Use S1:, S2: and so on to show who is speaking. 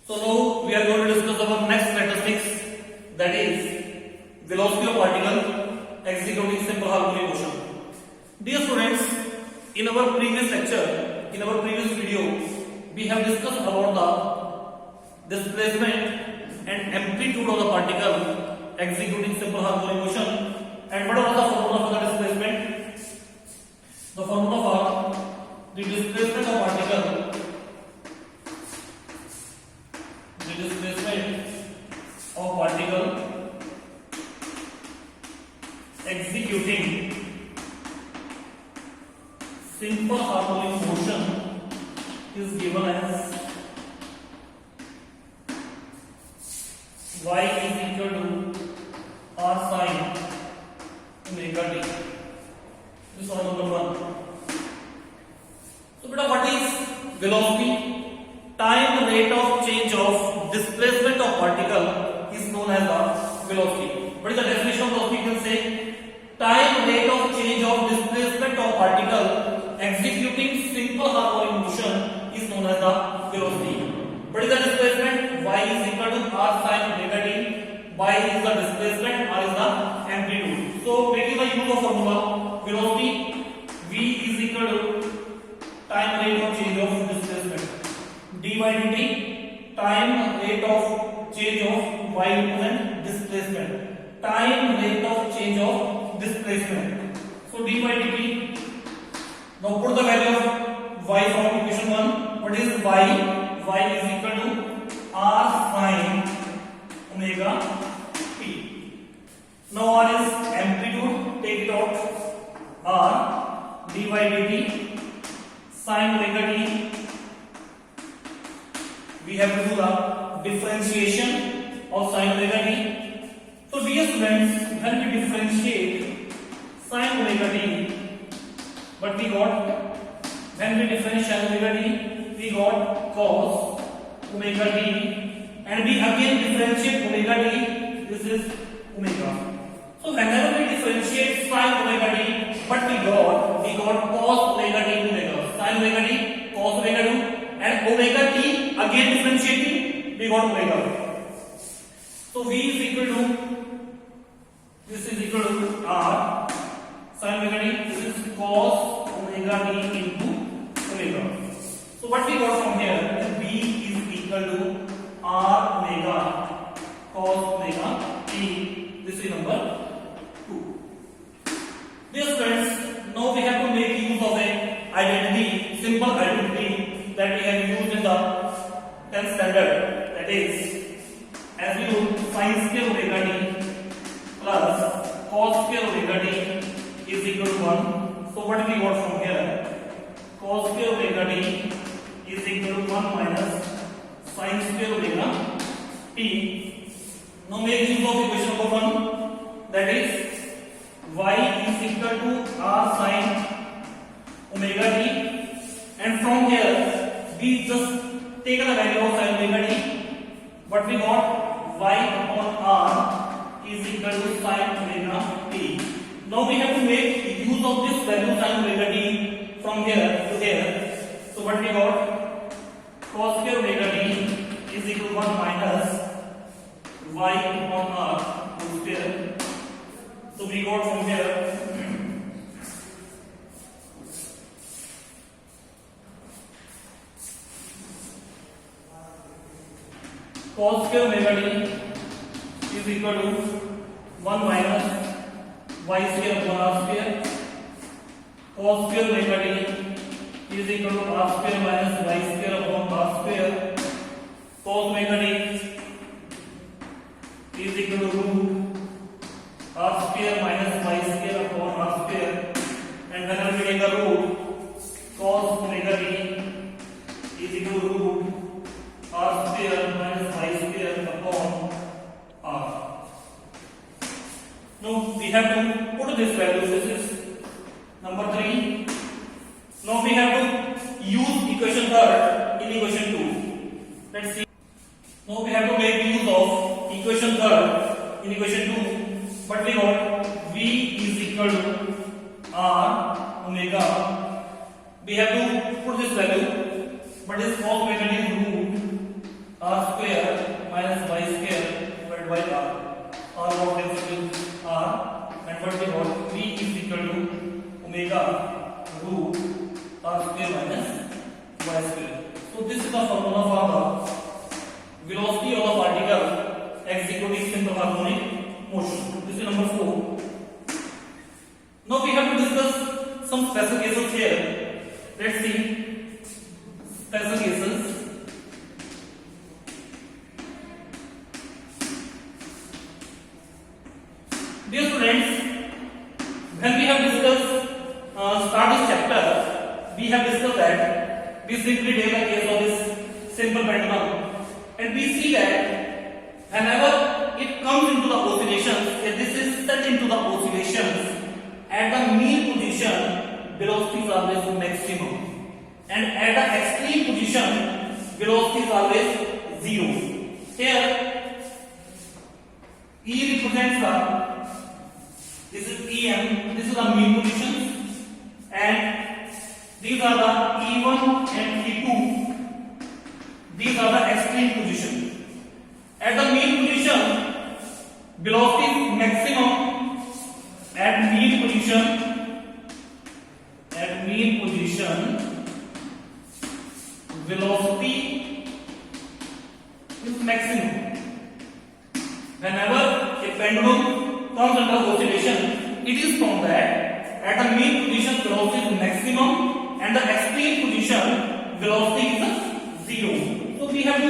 S1: So now we are going to discuss our next characteristics, that is velocity of particle executing simple harmonic motion. Dear students, in our previous lecture, in our previous video, we have discussed about the displacement and amplitude of the particle executing simple harmonic motion. And what was the formula for the displacement? The formula for the displacement of particle, executing simple harmonic motion is given as y is equal to r sin omega t. This is number 1. So beta, what is velocity? Time rate of change of displacement of particle is known as the velocity. What is the definition of velocity? You can say time rate of change of displacement of particle executing simple harmonic motion is known as the velocity. What is the displacement? Y is equal to r sin omega t. Y is the displacement, r is the amplitude. So making the use of formula, velocity v is equal to time rate of change of displacement, dy dt, time rate of change of y and displacement, time rate of change of displacement. So dy dt. Now put the value of y from equation 1. What is y? Y is equal to r sin omega t. Now r is amplitude, take it out. R dy dt sin omega t. We have to do the differentiation of sin omega t. So dear students, when we differentiate sin omega t, what we got? When we differentiate sin omega t, we got cos omega t, and we again differentiate omega t. This is omega. So whenever we differentiate sin omega t, what we got? We got cos omega t omega. Sin omega t, cos omega t, and omega t again differentiating, we got omega. So v is equal to, this is equal to r sin omega t, this is cos omega t into omega. So what we got from here is v is equal to r omega cos omega t. This is number 2. Dear friends, now we have to make use of a identity, simple identity that we have used in the 10th standard, that is, as we know, sin square omega t plus cos square omega t is equal to 1. So what we got from here? Cos square omega t is equal to 1 minus sin square omega t. Now make use of equation number 1, that is y is equal to r sin omega t, and from here we just take the value of sin omega t. What we got? Y upon r is equal to sin omega t. Now we have to make use of this value sin omega t from here to here. So what we got? Cos square omega t is equal to 1 minus y upon r whole square. So we got from here cos square omega t is equal to 1 minus y square upon r square. Cos square omega t is equal to r square minus y square upon r square. Cos omega t is equal to root r square minus y square upon r square. And whenever we take the root, cos omega t is equal to root r square minus y square upon r. Now we have to put this value. This is number 3. Now we have to use equation 3rd in equation 2. Let's see. Now we have to make use of equation 3rd in equation 2. But we got v is equal to r omega. We have to put this value. But this cos omega t is root r square omega root r square minus y square. So this is the formula for the velocity of the particle executing simple harmonic motion. This is number 4. Now we have to discuss some special cases here. Let's see special cases. Dear students, when we have discussed start this chapter, we have discussed that we simply take the case of this simple pendulum, and we see that whenever it comes into the oscillations, if this is set into the oscillations, at the mean position velocity is always maximum, and at the extreme position velocity is always zero. Here E represents the, this is EM, this is the mean positions, and these are the E1 and E2. These are the extreme position. At the mean position, velocity is maximum. At mean position, velocity is maximum. Whenever a pendulum comes under oscillation, it is found that at the mean position velocity is maximum and the extreme position velocity is zero. So we have to